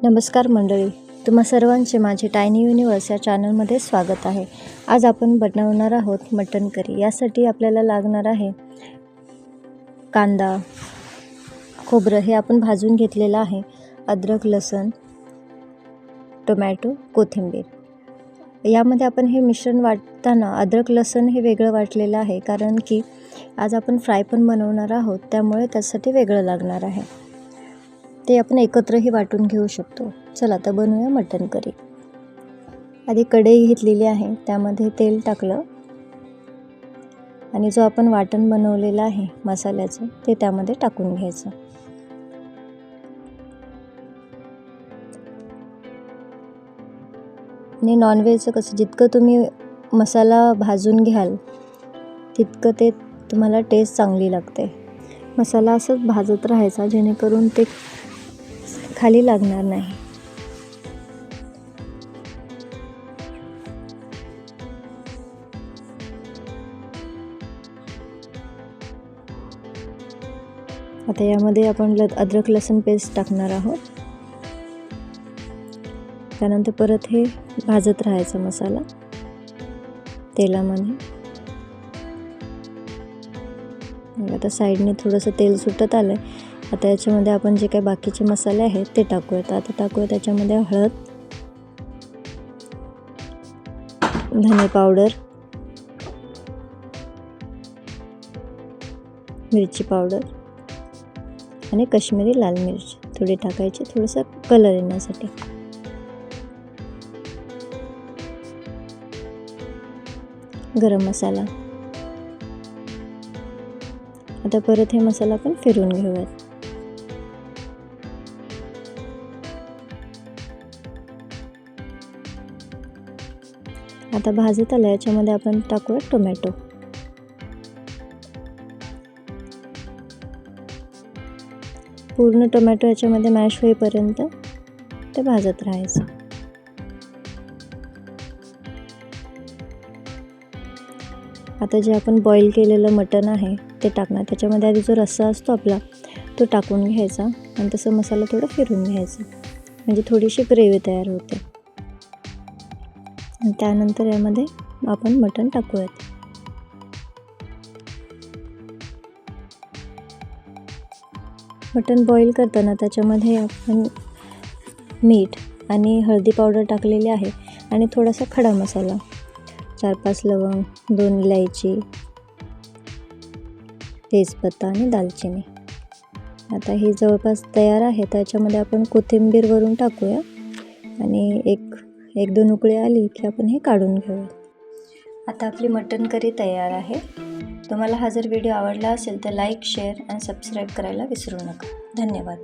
नमस्कार मंडळी, तुम्हा सर्वांचे माझे टायनी युनिवर्स या चॅनलमध्ये स्वागत आहे। आज आपण बनवणार आहोत मटन करी। यासाठी आपल्याला लागणार आहे कांदा, खोबरं हे आपण भाजून घेतलेलं आहे, अद्रक, लसूण, टोमॅटो, कोथिंबीर। यामध्ये आपण हे मिश्रण वाटताना अद्रक लसूण हे वेगळं वाटलेलं आहे, कारण की आज आपण फ्राय पण बनवणार आहोत, त्यामुळे त्यासाठी वेगळं लागणार आहे। ते आपण एकत्रही वाटून घेऊ शकतो। चला आता बनवूया मटन करी। आधी कढई घेतलेली आहे, त्यामध्ये तेल टाकलं आणि जो आपण वाटण बनवलेलं आहे मसाल्याचं ते त्यामध्ये टाकून घ्यायचं। आणि नॉनव्हेजचं कसं जितकं तुम्ही मसाला भाजून घ्याल तितकं ते तुम्हाला टेस्ट चांगली लागते। मसाला असंच भाजत राहायचा, जेणेकरून ते खाली लागणार नाही। आता यामध्ये आपण अद्रक लसूण पेस्ट टाकणार आहोत। त्यानंतर परत हे भाजत राहायचं मसाला तेलामध्ये। आता साईडने थोडंसं तेल सुटत आलंय। आता याच्यामध्ये आपण जे काही बाकीचे मसाले आहेत ते टाकूयात। आता टाकूया त्याच्यामध्ये हळद, धने पावडर, मिरची पावडर आणि काश्मीरी लाल मिर्च थोडी टाकायची, थोडंसं कलर येण्यासाठी। गरम मसाला। आता परत हे मसाला आपण फिरवून घेऊयात। आता भाजत आलं, याच्यामध्ये आपण टाकूया टोमॅटो। पूर्ण टोमॅटो याच्यामध्ये मॅश होईपर्यंत ते भाजत राहायचं। आता जे आपण बॉईल केलेलं मटण आहे ते टाकणार। त्याच्यामध्ये आधी जो रस्सा असतो आपला तो टाकून घ्यायचा आणि तसं मसाला थोडं फिरून घ्यायचा, म्हणजे थोडीशी ग्रेव्ही तयार होते। आणि त्यानंतर यामध्ये आपण मटण टाकूयात। मटण बॉईल करताना त्याच्यामध्ये आपण मीठ आणि हळदी पावडर टाकलेली आहे आणि थोडासा खडा मसाला, 4-5 लवंग, 2 इलायची, तेजपत्ता आणि दालचिनी। आता हे जवळपास तयार आहे। त्याच्यामध्ये आपण कोथिंबीर वरून टाकूया आणि एक दोन उकळी आली की आपण हे काढून घेऊया। आता आपली मटन करी तयार आहे। तुम्हाला हा जर व्हिडिओ आवडला असेल तर लाईक, शेअर आणि सबस्क्राईब करायला विसरू नका। धन्यवाद।